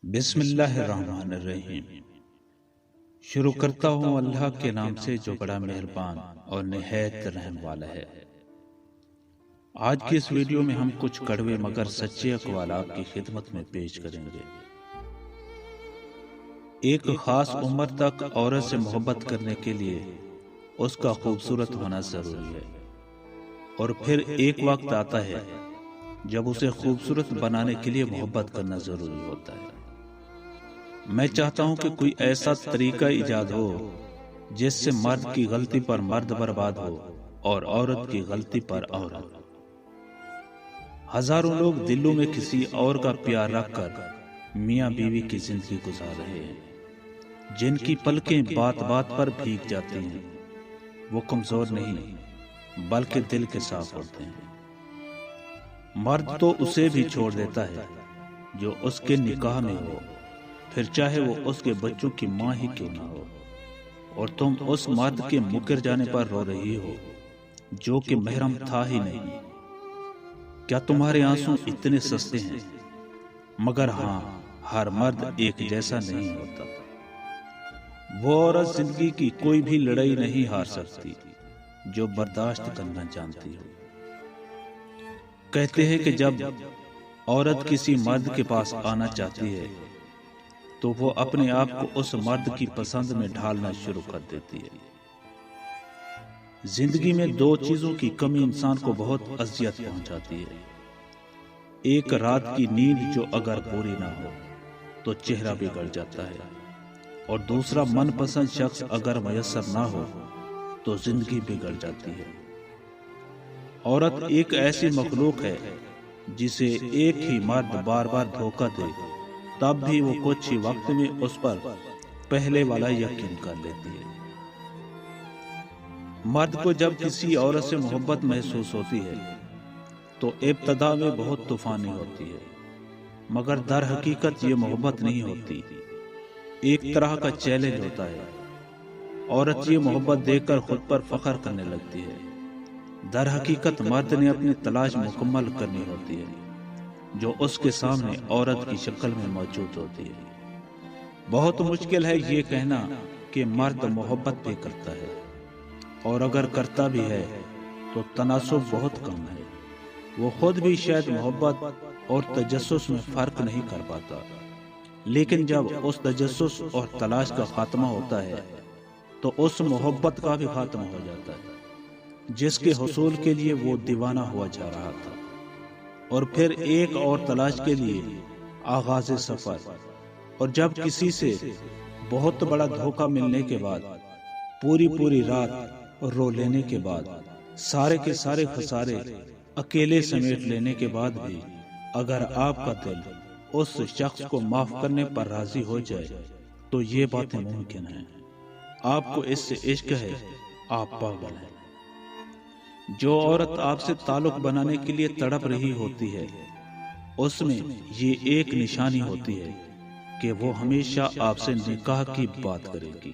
بسم اللہ الرحمن الرحیم۔ شروع کرتا ہوں اللہ کے نام سے جو بڑا مہربان اور نہایت رحم والا ہے۔ آج کی اس ویڈیو میں ہم کچھ کڑوے مگر سچے اقوال آپ کی خدمت میں پیش کریں گے۔ ایک خاص عمر تک عورت سے محبت کرنے کے لیے اس کا خوبصورت ہونا ضروری ہے، اور پھر ایک وقت آتا ہے جب اسے خوبصورت بنانے کے لیے محبت کرنا ضروری ہوتا ہے۔ میں چاہتا ہوں کہ کوئی ایسا طریقہ ایجاد ہو جس سے مرد کی غلطی پر مرد برباد ہو اور عورت کی غلطی پر عورت۔ ہزاروں لوگ دلوں میں کسی اور کا پیار رکھ کر میاں بیوی کی زندگی گزار رہے ہیں، جن کی پلکیں بات بات پر بھیگ جاتی ہیں۔ وہ کمزور نہیں بلکہ دل کے صاف ہوتے ہیں۔ مرد تو اسے بھی چھوڑ دیتا ہے جو اس کے نکاح میں ہو، پھر چاہے وہ اس کے بچوں کی ماں ہی کیوں نہ ہو، اور تم اس مرد کے مکر جانے پر رو رہی ہو جو کہ محرم تھا ہی نہیں۔ کیا تمہارے آنسو اتنے سستے ہیں؟ مگر ہاں، ہر مرد ایک جیسا نہیں ہوتا۔ وہ عورت زندگی کی کوئی بھی لڑائی نہیں ہار سکتی جو برداشت کرنا جانتی ہو۔ کہتے ہیں کہ جب عورت کسی مرد کے پاس آنا چاہتی ہے تو وہ اپنے آپ کو اس مرد کی پسند میں ڈھالنا شروع کر دیتی ہے۔ زندگی میں دو چیزوں کی کمی انسان کو بہت اذیت پہنچاتی ہے۔ ایک رات کی نیند جو اگر پوری نہ ہو تو چہرہ بگڑ جاتا ہے، اور دوسرا من پسند شخص اگر میسر نہ ہو تو زندگی بگڑ جاتی ہے۔ عورت ایک ایسی مخلوق ہے جسے ایک ہی مرد بار بار دھوکہ دے تب بھی وہ کچھ ہی وقت میں اس پر پہلے والا یقین کر لیتی ہے۔ مرد کو جب کسی عورت سے محبت محسوس ہوتی ہے تو ابتدا میں بہت طوفانی ہوتی ہے، مگر در حقیقت یہ محبت نہیں ہوتی، ایک طرح کا چیلنج ہوتا ہے۔ عورت یہ محبت دیکھ کر خود پر فخر کرنے لگتی ہے۔ در حقیقت مرد نے اپنی تلاش مکمل کرنی ہوتی ہے جو اس کے سامنے عورت کی شکل میں موجود ہوتی ہے۔ بہت مشکل ہے یہ کہنا کہ مرد محبت بھی کرتا ہے، اور اگر کرتا بھی ہے تو تناسب بہت کم ہے۔ وہ خود بھی شاید محبت اور تجسس میں فرق نہیں کر پاتا، لیکن جب اس تجسس اور تلاش کا خاتمہ ہوتا ہے تو اس محبت کا بھی خاتمہ ہو جاتا ہے جس کے حصول کے لیے وہ دیوانہ ہوا جا رہا تھا، اور پھر ایک اور تلاش کے لیے آغاز سفر۔ اور جب کسی سے بہت بڑا دھوکہ ملنے کے بعد، پوری رات رو لینے کے بعد، سارے کے سارے خسارے اکیلے سمیٹ لینے کے بعد بھی اگر آپ کا دل اس شخص کو معاف کرنے پر راضی ہو جائے تو یہ باتیں ممکن ہیں۔ آپ کو اس سے عشق ہے، آپ پاگل ہیں۔ جو عورت آپ سے تعلق بنانے کے لیے تڑپ رہی ہوتی ہے، اس میں یہ ایک نشانی ہوتی ہے کہ وہ ہمیشہ آپ سے نکاح کی بات کرے گی۔